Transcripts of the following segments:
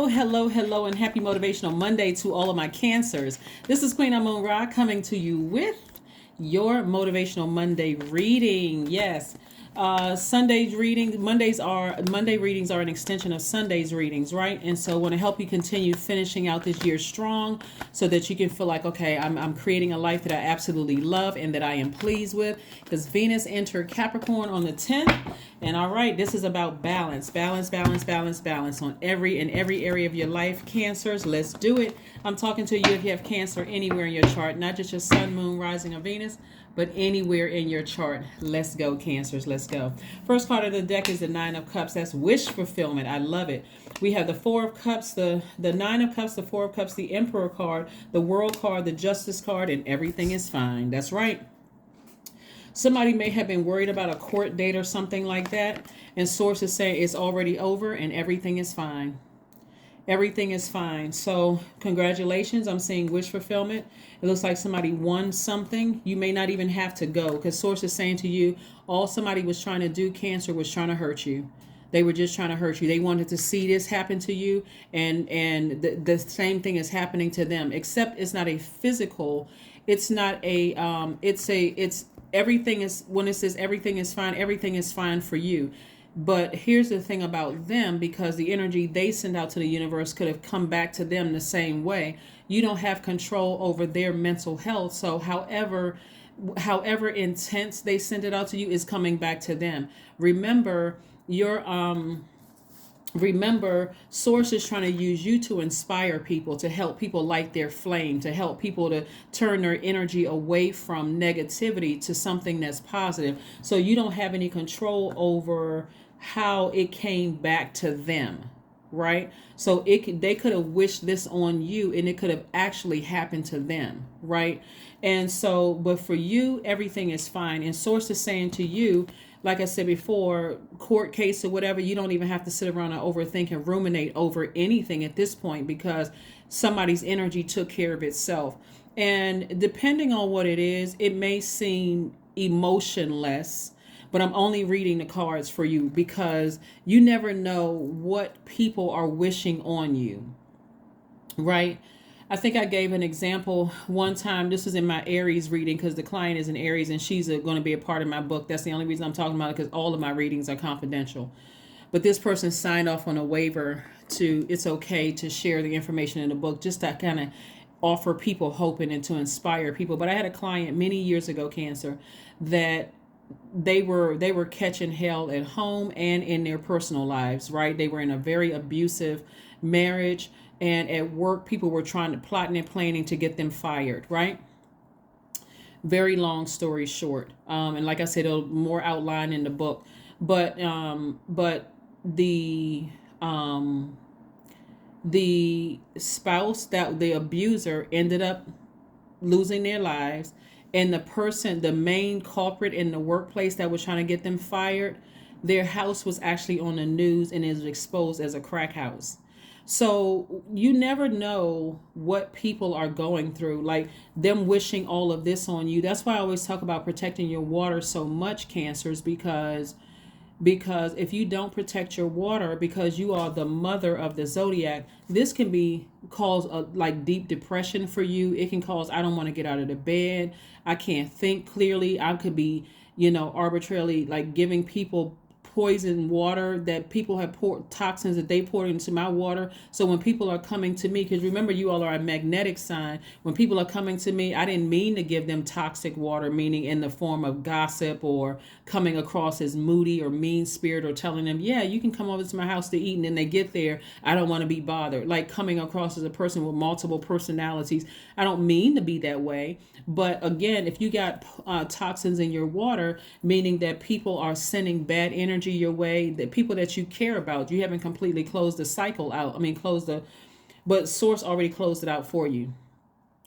Hello, and happy Motivational Monday to all of my Cancers. This is Queen Amun Ra coming to you with your Motivational Monday reading. Yes, Sunday's reading, Monday readings are an extension of Sunday's readings, right? And so I want to help you continue finishing out this year strong so that you can feel like, okay, I'm creating a life that I absolutely love and that I am pleased with, because Venus entered Capricorn on the 10th. And all right, this is about balance on every area of your life. Cancers, let's do it. I'm talking to you if you have Cancer anywhere in your chart, not just your sun, moon, rising, or Venus, but anywhere in your chart. Let's go, Cancers, let's go. First card of the deck is the Nine of Cups. That's wish fulfillment. I love it. We have the Four of Cups, the Nine of Cups, the Four of Cups, the Emperor card, the World card, the Justice card, and everything is fine. That's right. Somebody may have been worried about a court date or something like that, and sources say it's already over and everything is fine. Everything is fine. So congratulations. I'm seeing wish fulfillment. It looks like somebody won something. You may not even have to go, because source is saying to you, all somebody was trying to do, Cancer, was trying to hurt you. They were just trying to hurt you. They wanted to see this happen to you, and the same thing is happening to them, except it's not a physical. It's not a it's everything is, when it says everything is fine for you. But here's the thing about them, because the energy they send out to the universe could have come back to them the same way. You don't have control over their mental health. So however intense they send it out to you is coming back to them. Remember, source is trying to use you to inspire people, to help people light their flame, to help people to turn their energy away from negativity to something that's positive. So you don't have any control over how it came back to them, right? So they could have wished this on you, and it could have actually happened to them, right? And so, but for you, everything is fine. And source is saying to you, like I said before, court case or whatever, you don't even have to sit around and overthink and ruminate over anything at this point, because somebody's energy took care of itself. And depending on what it is, it may seem emotionless, but I'm only reading the cards for you, because you never know what people are wishing on you, right? I think I gave an example one time. This was in my Aries reading, because the client is an Aries and she's going to be a part of my book. That's the only reason I'm talking about it, because all of my readings are confidential. But this person signed off on a waiver to, it's okay to share the information in the book, just to kind of offer people hope and to inspire people. But I had a client many years ago, Cancer, that they were catching hell at home and in their personal lives, right? They were in a very abusive marriage. And at work, people were plotting and planning to get them fired, right? Very long story short. And like I said, it'll more outline in the book. But the spouse, that the abuser, ended up losing their lives. And the main culprit in the workplace that was trying to get them fired, their house was actually on the news and is exposed as a crack house. So you never know what people are going through, like them wishing all of this on you. That's why I always talk about protecting your water so much, Cancers, because if you don't protect your water, because you are the mother of the zodiac, this can cause like deep depression for you. It can cause, I don't want to get out of the bed, I can't think clearly. I could be, arbitrarily like giving people poison water, that people have poured toxins that they poured into my water. So when people are coming to me, because remember, you all are a magnetic sign, when people are coming to me, I didn't mean to give them toxic water, meaning in the form of gossip or coming across as moody or mean spirit, or telling them, yeah, you can come over to my house to eat, and then they get there, I don't want to be bothered, like coming across as a person with multiple personalities. I don't mean to be that way. But again, if you got toxins in your water, meaning that people are sending bad energy your way, that people that you care about, you haven't completely closed the cycle out. But source already closed it out for you.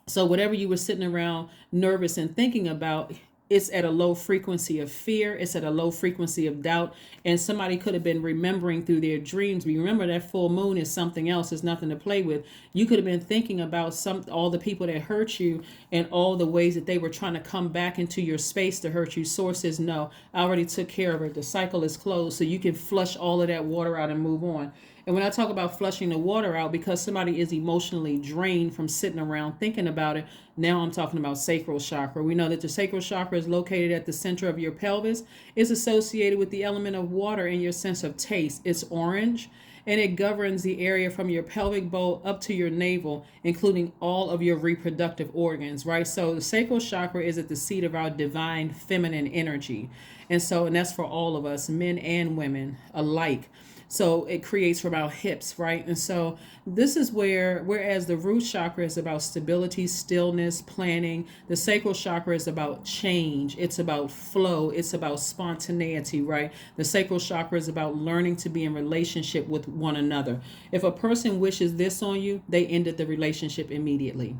So whatever you were sitting around nervous and thinking about, it's at a low frequency of fear. It's at a low frequency of doubt. And somebody could have been remembering through their dreams. Remember, that full moon is something else. It's nothing to play with. You could have been thinking about all the people that hurt you and all the ways that they were trying to come back into your space to hurt you. Source says, no, I already took care of it. The cycle is closed. So you can flush all of that water out and move on. And when I talk about flushing the water out, because somebody is emotionally drained from sitting around thinking about it, now I'm talking about sacral chakra. We know that the sacral chakra is located at the center of your pelvis. It's associated with the element of water in your sense of taste. It's orange, and it governs the area from your pelvic bowl up to your navel, including all of your reproductive organs, right? So the sacral chakra is at the seat of our divine feminine energy. And that's for all of us, men and women alike. So it creates from our hips, right? And so this is where, whereas the root chakra is about stability, stillness, planning, the sacral chakra is about change. It's about flow. It's about spontaneity, right? The sacral chakra is about learning to be in relationship with one another. If a person wishes this on you, they ended the relationship immediately.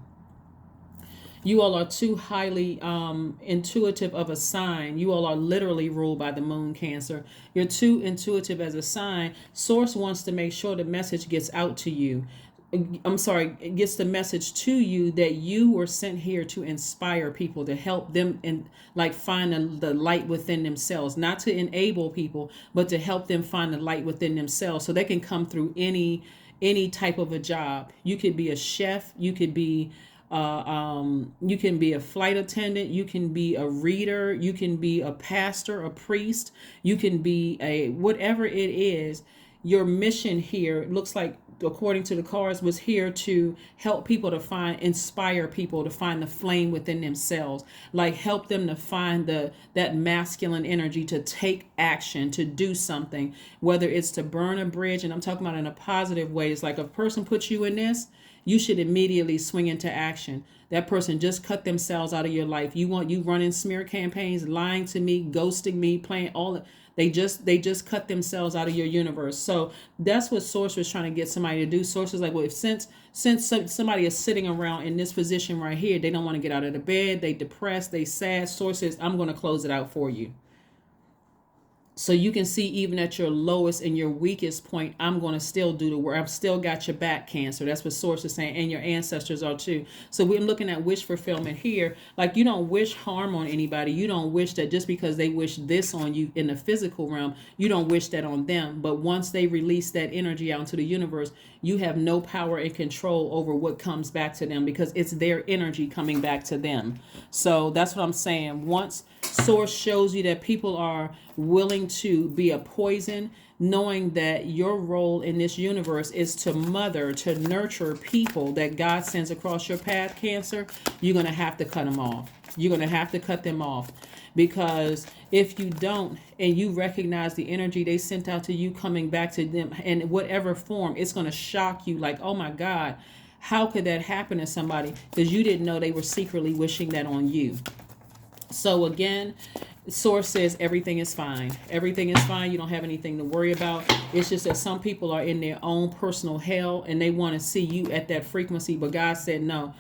You all are too highly intuitive of a sign. You all are literally ruled by the moon, Cancer. You're too intuitive as a sign. Source wants to make sure the message gets out to you. I'm sorry, it gets the message to you that you were sent here to inspire people, to help them and like find the light within themselves, not to enable people, but to help them find the light within themselves so they can come through any type of a job. You could be a chef, you can be a flight attendant, you can be a reader, you can be a pastor, a priest, you can be a whatever it is. Your mission here looks like, according to the cards, was here to help people to inspire people to find the flame within themselves, like help them to find that masculine energy to take action, to do something, whether it's to burn a bridge. And I'm talking about in a positive way. It's like a person puts you in this, you should immediately swing into action. That person just cut themselves out of your life. You running smear campaigns, lying to me, ghosting me, playing all. They just cut themselves out of your universe. So that's what Source was trying to get somebody to do. Source is like, well, if since somebody is sitting around in this position right here, they don't want to get out of the bed, they depressed, they sad. Source says, I'm going to close it out for you. So you can see, even at your lowest and your weakest point, I'm going to still do the work. I've still got your back, Cancer. That's what Source is saying. And your ancestors are too. So we're looking at wish fulfillment here. Like, you don't wish harm on anybody. You don't wish that just because they wish this on you in the physical realm, you don't wish that on them. But once they release that energy out into the universe, you have no power and control over what comes back to them, because it's their energy coming back to them. So that's what I'm saying. Once Source shows you that people are willing to be a poison, knowing that your role in this universe is to mother, to nurture people that God sends across your path, Cancer, you're going to have to cut them off. You're going to have to cut them off, because if you don't, and you recognize the energy they sent out to you coming back to them in whatever form, it's going to shock you like, oh my God, how could that happen to somebody? Because you didn't know they were secretly wishing that on you. So again, Source says everything is fine. Everything is fine. You don't have anything to worry about. It's just that some people are in their own personal hell and they want to see you at that frequency. But God said, no,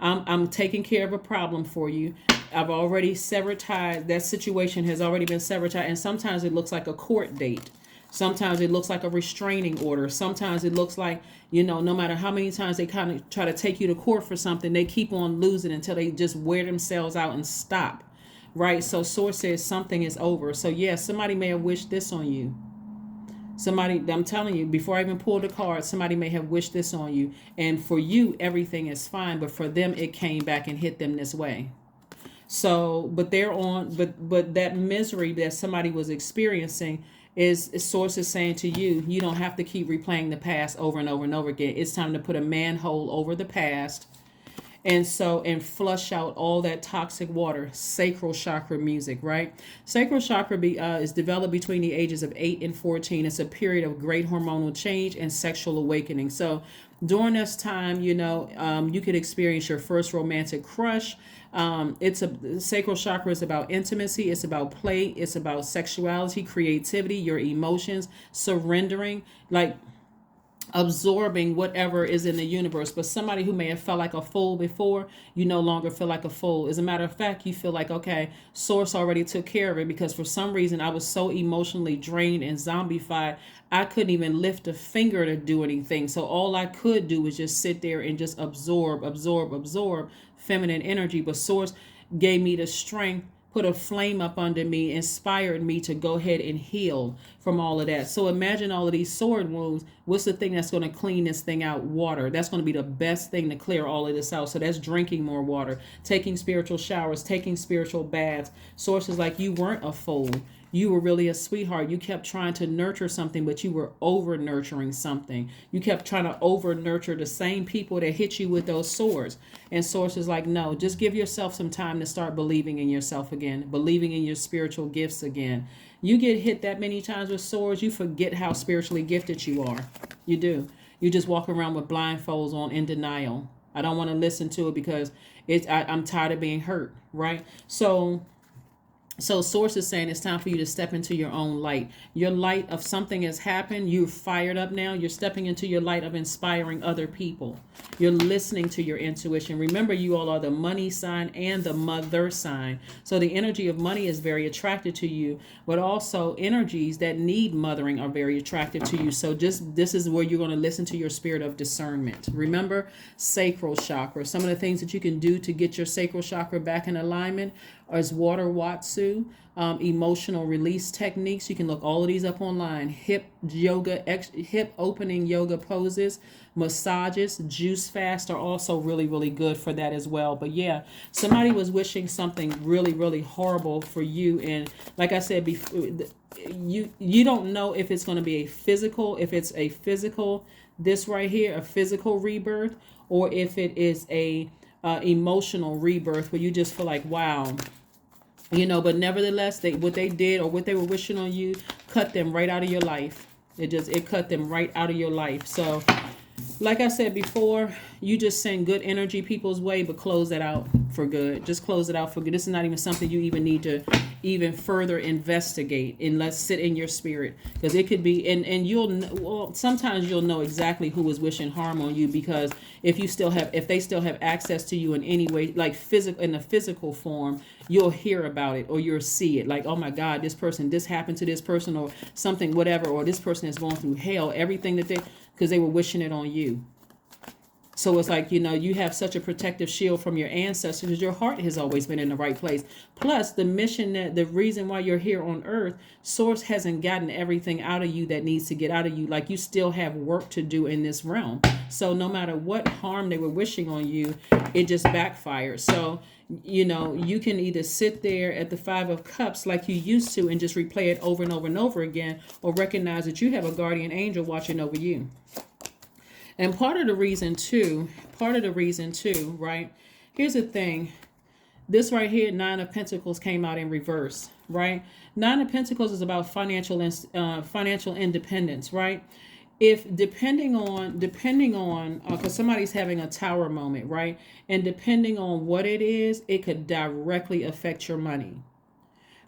I'm taking care of a problem for you. I've already severed ties. That situation has already been severed ties. And sometimes it looks like a court date. Sometimes it looks like a restraining order. Sometimes it looks like, no matter how many times they kind of try to take you to court for something, they keep on losing until they just wear themselves out and stop. Right? So Source says something is over. So yeah, somebody may have wished this on you. Somebody, I'm telling you, before I even pulled the card, somebody may have wished this on you. And for you, everything is fine. But for them, it came back and hit them this way. So, but that misery that somebody was experiencing is Source is saying to you, you don't have to keep replaying the past over and over and over again. It's time to put a manhole over the past. And flush out all that toxic water. Sacral chakra music, right? Sacral chakra is developed between the ages of 8 and 14. It's a period of great hormonal change and sexual awakening. So during this time, you could experience your first romantic crush. Sacral chakra is about intimacy. It's about play. It's about sexuality, creativity, your emotions, surrendering, like absorbing whatever is in the universe. But somebody who may have felt like a fool before, you no longer feel like a fool. As a matter of fact, you feel like, okay, Source already took care of it, because for some reason I was so emotionally drained and zombified, I couldn't even lift a finger to do anything. So all I could do was just sit there and just absorb feminine energy. But Source gave me the strength, put a flame up under me, inspired me to go ahead and heal from all of that. So imagine all of these sword wounds. What's the thing that's going to clean this thing out? Water. That's going to be the best thing to clear all of this out. So that's drinking more water, taking spiritual showers, taking spiritual baths. Sources like, you weren't a fool. You were really a sweetheart. You kept trying to nurture something, but you were over nurturing something. You kept trying to over nurture the same people that hit you with those swords. And sources like, no, just give yourself some time to start believing in yourself again, believing in your spiritual gifts again. You get hit that many times with swords, you forget how spiritually gifted you are. You do. You just walk around with blindfolds on in denial. I don't want to listen to it because I'm tired of being hurt, right? So source is saying it's time for you to step into your own light. Your light of something has happened. You're fired up now. You're stepping into your light of inspiring other people. You're listening to your intuition. Remember, you all are the money sign and the mother sign. So the energy of money is very attracted to you, but also energies that need mothering are very attractive to you. So just this is where you're going to listen to your spirit of discernment. Remember, sacral chakra. Some of the things that you can do to get your sacral chakra back in alignment is water watsu, emotional release techniques. You can look all of these up online. Hip yoga, hip opening yoga poses, massages, juice fast are also really, really good for that as well. But yeah, somebody was wishing something really, really horrible for you. And like I said before, you don't know if it's going to be a physical, this right here, a physical rebirth, or if it is a emotional rebirth where you just feel like, wow, but nevertheless, what they did or what they were wishing on you cut them right out of your life. It cut them right out of your life. So like I said before, you just send good energy people's way, but close that out for good. Just close it out for good. This is not even something you even need to even further investigate, and let's sit in your spirit, because it could be, and sometimes you'll know exactly who is wishing harm on you, because if they still have access to you in any way, like in the physical form, you'll hear about it or you'll see it, like, oh my God, this happened to this person or something, whatever, or this person is going through hell, everything because they were wishing it on you. So it's like, you have such a protective shield from your ancestors because your heart has always been in the right place. Plus, the reason why you're here on earth, Source hasn't gotten everything out of you that needs to get out of you. Like, you still have work to do in this realm. So no matter what harm they were wishing on you, it just backfires. So, you can either sit there at the Five of Cups like you used to and just replay it over and over and over again, or recognize that you have a guardian angel watching over you. And part of the reason too, right? Here's the thing. This right here, Nine of Pentacles came out in reverse, right? Nine of Pentacles is about financial independence, right? If depending on, because somebody's having a tower moment, right? And depending on what it is, it could directly affect your money.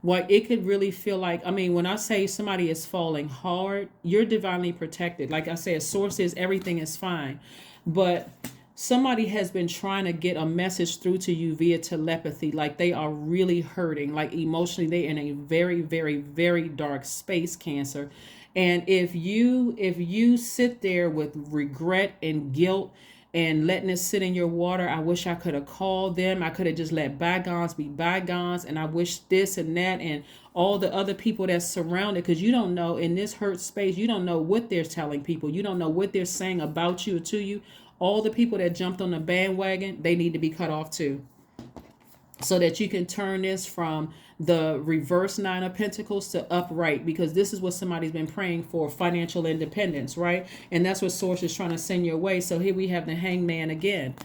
Well, it could really feel like, when I say somebody is falling hard, you're divinely protected. Like I said, Source is everything is fine. But somebody has been trying to get a message through to you via telepathy. Like, they are really hurting. Like, emotionally, they're in a very, very, very dark space, Cancer. And if you sit there with regret and guilt and letting it sit in your water, I wish I could have called them. I could have just let bygones be bygones. And I wish this and that and all the other people that's surrounded, because you don't know, in this hurt space, you don't know what they're telling people. You don't know what they're saying about you or to you. All the people that jumped on the bandwagon, they need to be cut off too. So that you can turn this from the reverse Nine of Pentacles to upright, because this is what somebody's been praying for, financial independence, right? And that's what Source is trying to send your way. So here we have the Hangman again.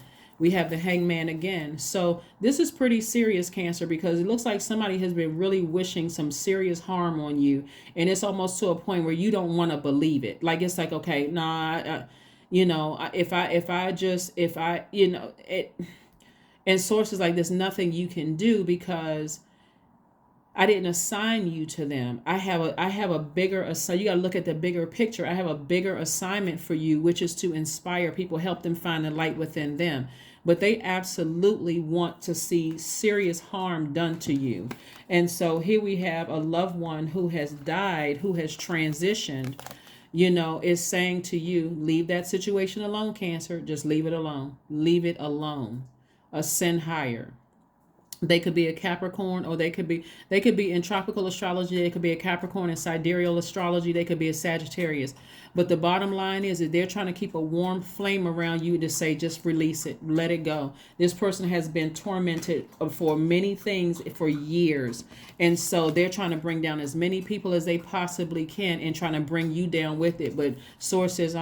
So this is pretty serious, Cancer, because it looks like somebody has been really wishing some serious harm on you. And it's almost to a point where you don't want to believe it. Like, it's like, okay, nah, and Source is like, there's nothing you can do because I didn't assign you to them. I have a bigger, so you got to look at the bigger picture. I have a bigger assignment for you, which is to inspire people, help them find the light within them. But they absolutely want to see serious harm done to you. And so here we have a loved one who has died, who has transitioned, is saying to you, leave that situation alone, Cancer. Just leave it alone. Leave it alone. Ascend higher. They could be a Capricorn, or they could be in tropical astrology. They could be a Capricorn in sidereal astrology. They could be a Sagittarius. But the bottom line is that they're trying to keep a warm flame around you to say, just release it, let it go. This person has been tormented for many things for years, and so they're trying to bring down as many people as they possibly can and trying to bring you down with it. But Source says,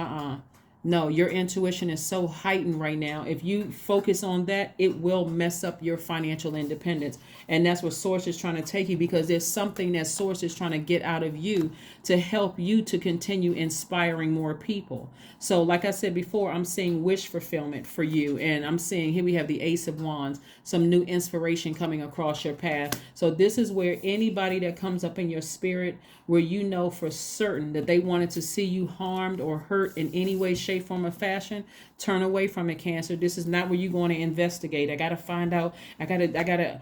no, your intuition is so heightened right now. If you focus on that, it will mess up your financial independence. And that's where Source is trying to take you, because there's something that Source is trying to get out of you to help you to continue inspiring more people. So like I said before, I'm seeing wish fulfillment for you. And I'm seeing, here we have the Ace of Wands, some new inspiration coming across your path. So this is where anybody that comes up in your spirit, where you know for certain that they wanted to see you harmed or hurt in any way, shape, form, or fashion, turn away from it, Cancer. This is not where you're going to investigate. I got to find out. I gotta,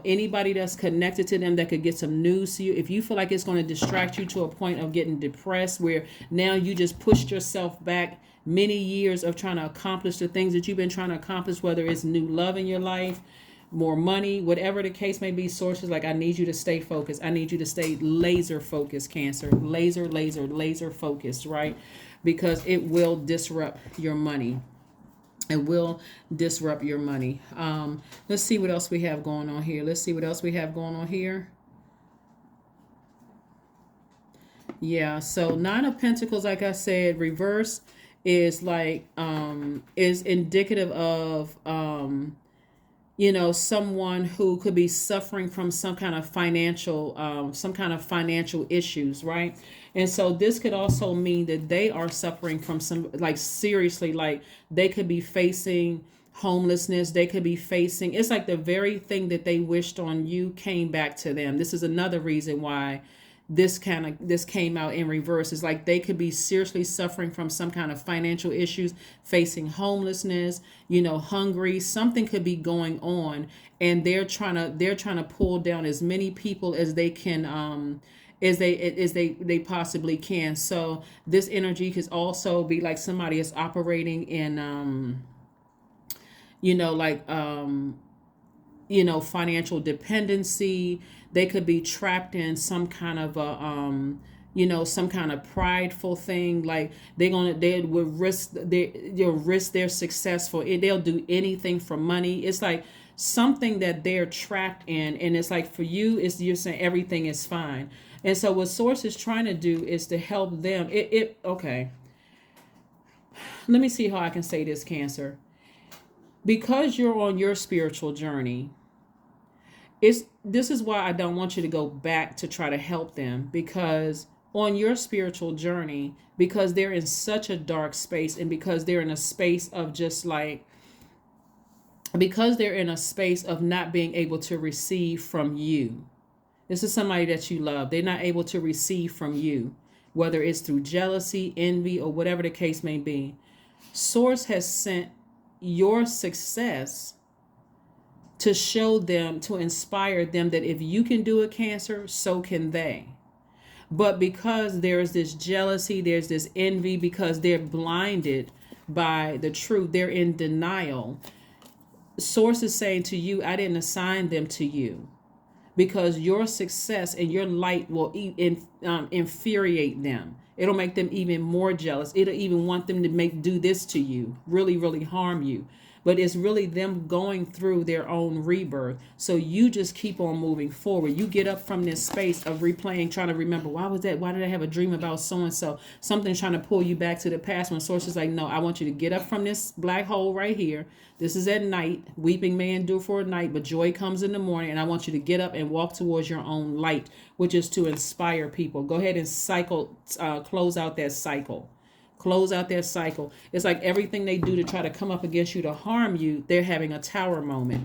anybody that's connected to them that could get some news to you. If you feel like it's going to distract you to a point of getting depressed, where now you just pushed yourself back many years of trying to accomplish the things that you've been trying to accomplish, whether it's new love in your life, more money, whatever the case may be, Sources like, I need you to stay focused. I need you to stay laser focused, Cancer. Laser focused, right? Because it will disrupt your money. It will disrupt your money. Let's see what else we have going on here. Yeah, so Nine of Pentacles, like I said, reverse is like is indicative of someone who could be suffering from some kind of financial issues, right? And so this could also mean that they are suffering from some, like, seriously, like they could be facing homelessness. They could be facing, it's like the very thing that they wished on you came back to them. This is another reason why this came out in reverse. Is like they could be seriously suffering from some kind of financial issues, facing homelessness, hungry. Something could be going on, and they're trying to pull down as many people as they can, as they possibly can. So this energy could also be like somebody is operating in financial dependency. They could be trapped in some kind of a some kind of prideful thing. Like they will risk they're successful. They'll do anything for money. It's like something that they're trapped in, and it's like for you, you're saying everything is fine. And so what Source is trying to do is to help them. Okay. Let me see how I can say this, Cancer. Because you're on your spiritual journey, this is why I don't want you to go back to try to help them, because on your spiritual journey, because they're in such a dark space, and because they're in a space of not being able to receive from you. This is somebody that you love. They're not able to receive from you, whether it's through jealousy, envy, or whatever the case may be. Source has sent your success to show them, to inspire them that if you can do it, Cancer, so can they. But because there's this jealousy, there's this envy, because they're blinded by the truth, they're in denial. Source is saying to you, I didn't assign them to you, because your success and your light will infuriate them. It'll make them even more jealous. It'll even want them to do this to you, really, really harm you. But it's really them going through their own rebirth. So you just keep on moving forward. You get up from this space of replaying, trying to remember, why was that? Why did I have a dream about so-and-so? Something's trying to pull you back to the past, when Source is like, no, I want you to get up from this black hole right here. This is at night. Weeping may endure for a night, but joy comes in the morning. And I want you to get up and walk towards your own light, which is to inspire people. Go ahead and close out that cycle. Close out their cycle. It's like everything they do to try to come up against you to harm you, they're having a tower moment.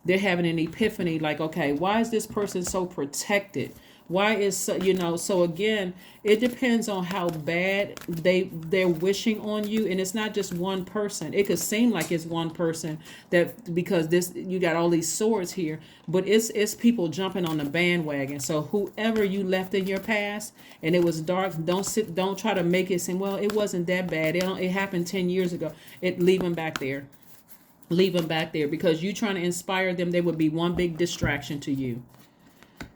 They're having an epiphany, like, okay, why is this person so protected? Why is so again, it depends on how bad they're wishing on you. And it's not just one person. It could seem like it's one person, that because you got all these swords here, but it's people jumping on the bandwagon. So whoever you left in your past and it was dark, don't try to make it seem, well, it wasn't that bad. It happened 10 years ago. Leave them back there. Leave them back there, because you trying to inspire them, they would be one big distraction to you.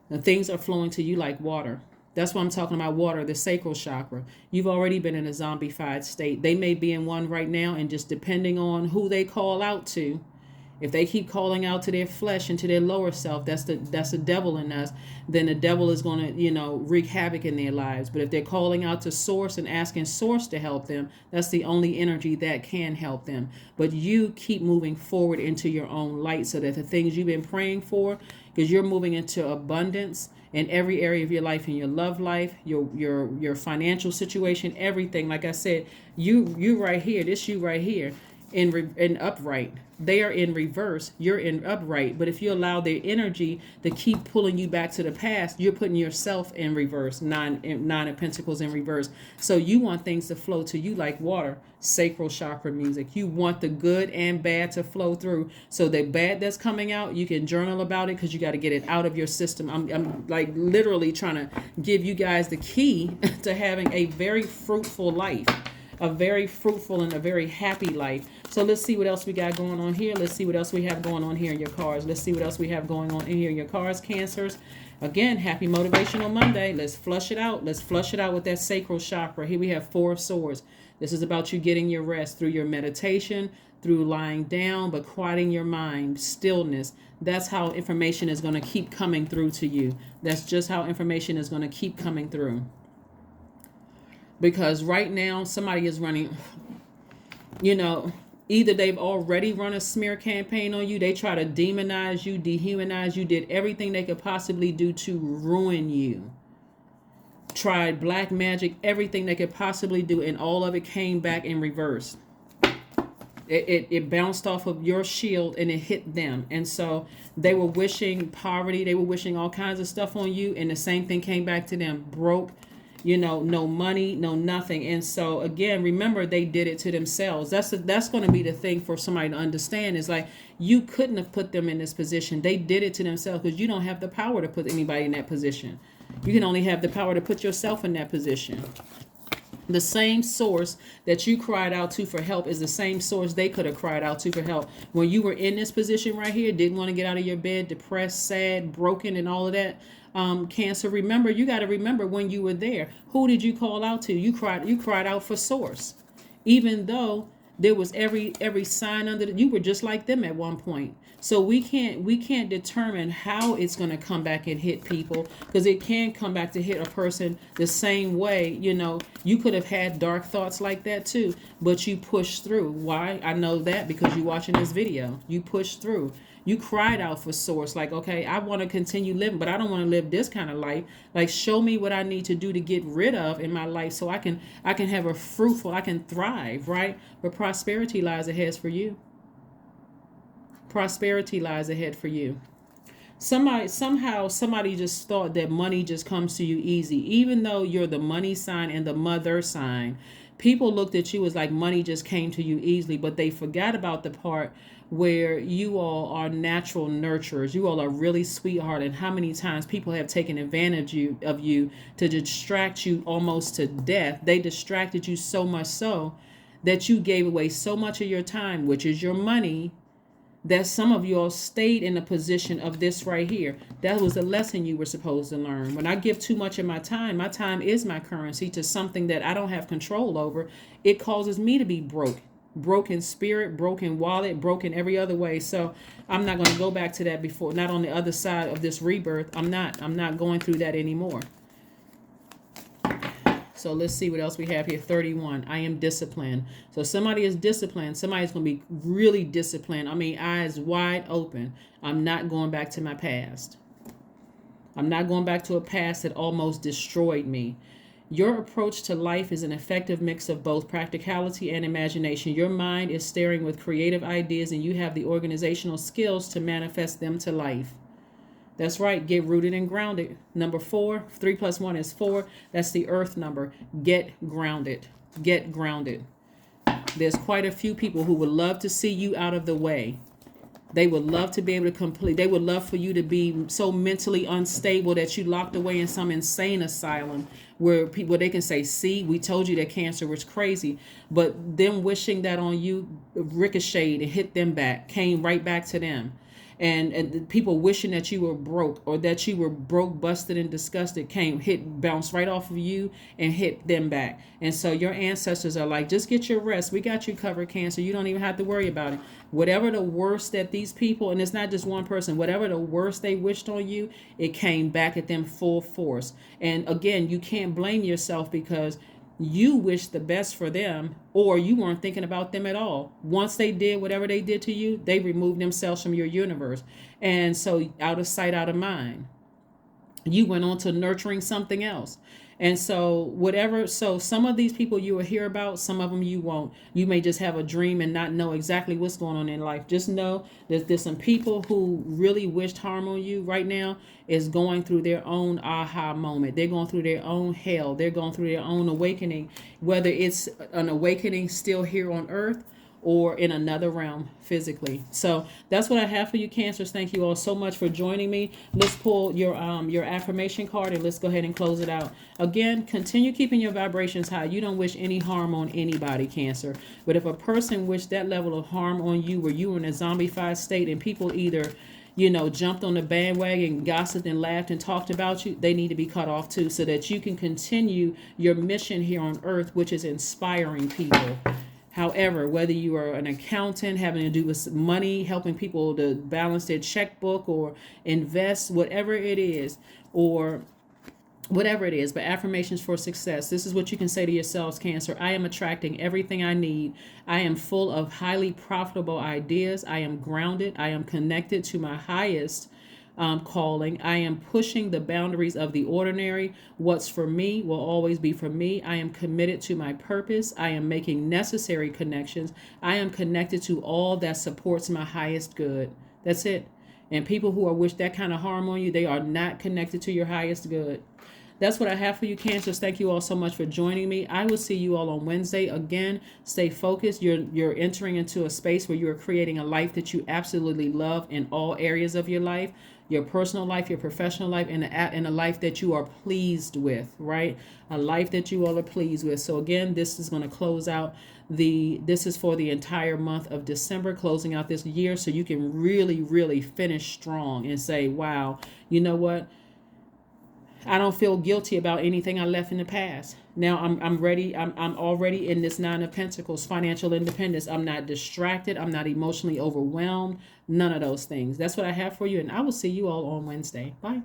And things are flowing to you like water. That's why I'm talking about water, the sacral chakra. You've already been in a zombified state. They may be in one right now, and just depending on who they call out to, if they keep calling out to their flesh and to their lower self, that's the devil in us. Then the devil is going to, wreak havoc in their lives. But if they're calling out to source and asking source to help them, that's the only energy that can help them. But you keep moving forward into your own light, so that the things you've been praying for, because you're moving into abundance in every area of your life, in your love life, your financial situation, everything. Like I said, you right here, this you right here, in upright. They are in reverse, you're in upright. But if you allow their energy to keep pulling you back to the past, you're putting yourself in reverse, nine of pentacles in reverse. So you want things to flow to you like water, sacral chakra music. You want the good and bad to flow through. So the bad that's coming out, you can journal about it, because you got to get it out of your system. I'm like literally trying to give you guys the key to having a very fruitful life. A very fruitful and a very happy life. So let's see what else we got going on here. Let's see what else we have going on here in your cards. Let's see what else we have going on in here in your cards, Cancers. Again, happy Motivational Monday. Let's flush it out. Let's flush it out with that sacral chakra. Here we have 4 of Swords. This is about you getting your rest through your meditation, through lying down, but quieting your mind, stillness. That's how information is going to keep coming through to you. That's just how information is going to keep coming through. Because right now, somebody is running, either they've already run a smear campaign on you. They try to demonize you, dehumanize you, did everything they could possibly do to ruin you. Tried black magic, everything they could possibly do, and all of it came back in reverse. It bounced off of your shield and it hit them. And so they were wishing poverty. They were wishing all kinds of stuff on you. And the same thing came back to them. Broke. No money, no nothing. And so again, remember, they did it to themselves. That's going to be the thing for somebody to understand, is like, you couldn't have put them in this position. They did it to themselves, because you don't have the power to put anybody in that position. You can only have the power to put yourself in that position. The same source that you cried out to for help is the same source they could have cried out to for help. When you were in this position right here, didn't want to get out of your bed, depressed, sad, broken, and all of that, Cancer, remember, you got to remember when you were there. Who did you call out to? You cried out for source. Even though there was every sign under you were just like them at one point. So we can't determine how it's going to come back and hit people, because it can come back to hit a person the same way. You could have had dark thoughts like that too, but you pushed through. Why? I know that because you're watching this video. You pushed through. You cried out for source, like, okay, I want to continue living, but I don't want to live this kind of life. Like, show me what I need to do to get rid of in my life, so I can have a fruitful, I can thrive, right? But prosperity lies ahead for you. Prosperity lies ahead for you. Somebody just thought that money just comes to you easy, even though you're the money sign and the mother sign. People looked at you as like money just came to you easily, but they forgot about the part where you all are natural nurturers. You all are really sweetheart, and how many times people have taken advantage of you to distract you almost to death. They distracted you so much so that you gave away so much of your time, which is your money, that some of you all stayed in a position of this right here. That was a lesson you were supposed to learn. When I give too much of my time is my currency to something that I don't have control over. It causes me to be broken spirit, broken wallet, broken every other way. So I'm not going to go back to that before, not on the other side of this rebirth. I'm not going through that anymore. So let's see what else we have here. 31. I am disciplined. So somebody is disciplined. Somebody's going to be really disciplined. I mean, eyes wide open. I'm not going back to my past. I'm not going back to a past that almost destroyed me. Your approach to life is an effective mix of both practicality and imagination. Your mind is staring with creative ideas, and you have the organizational skills to manifest them to life. That's right. Get rooted and grounded. Number 4, 3 + 1 is 4. That's the earth number. Get grounded. Get grounded. There's quite a few people who would love to see you out of the way. They would love to be able to complete. They would love for you to be so mentally unstable that you locked away in some insane asylum where people they can say, "See, we told you that cancer was crazy," but them wishing that on you ricocheted and hit them back, came right back to them. And the people wishing that you were broke or that you were broke, busted, and disgusted bounced right off of you and hit them back. And so your ancestors are like, just get your rest. We got you covered, Cancer. You don't even have to worry about it. Whatever the worst that these people, and it's not just one person, whatever the worst they wished on you, it came back at them full force. And again, you can't blame yourself because you wish the best for them or you weren't thinking about them at all. Once they did whatever they did to you, they removed themselves from your universe. And so out of sight, out of mind, you went on to nurturing something else. And so whatever, so some of these people you will hear about, some of them you won't. You may just have a dream and not know exactly what's going on in life. Just know that there's some people who really wished harm on you right now is going through their own aha moment. They're going through their own hell. They're going through their own awakening, whether it's an awakening still here on earth or in another realm physically. So that's what I have for you, Cancers. Thank you all so much for joining me. Let's pull your affirmation card and let's go ahead and close it out. Again, continue keeping your vibrations high. You don't wish any harm on anybody, Cancer. But if a person wished that level of harm on you where you were in a zombified state and people either jumped on the bandwagon, gossiped and laughed and talked about you, they need to be cut off too so that you can continue your mission here on earth, which is inspiring people. However, whether you are an accountant having to do with money, helping people to balance their checkbook or invest, whatever it is, but affirmations for success. This is what you can say to yourselves, Cancer. I am attracting everything I need. I am full of highly profitable ideas. I am grounded. I am connected to my highest calling. I am pushing the boundaries of the ordinary. What's for me will always be for me. I am committed to my purpose. I am making necessary connections. I am connected to all that supports my highest good. That's it. And people who are wish that kind of harm on you, they are not connected to your highest good. That's what I have for you, Cancers. Thank you all so much for joining me. I will see you all on Wednesday. Again, stay focused. You're entering into a space where you are creating a life that you absolutely love in all areas of your life, your personal life, your professional life, and a life that you are pleased with, right? A life that you all are pleased with. So again, this is going to close out this is for the entire month of December, closing out this year so you can really, really finish strong and say, wow, you know what? I don't feel guilty about anything I left in the past. Now I'm ready. I'm already in this 9 of Pentacles, financial independence. I'm not distracted. I'm not emotionally overwhelmed. None of those things. That's what I have for you. And I will see you all on Wednesday. Bye.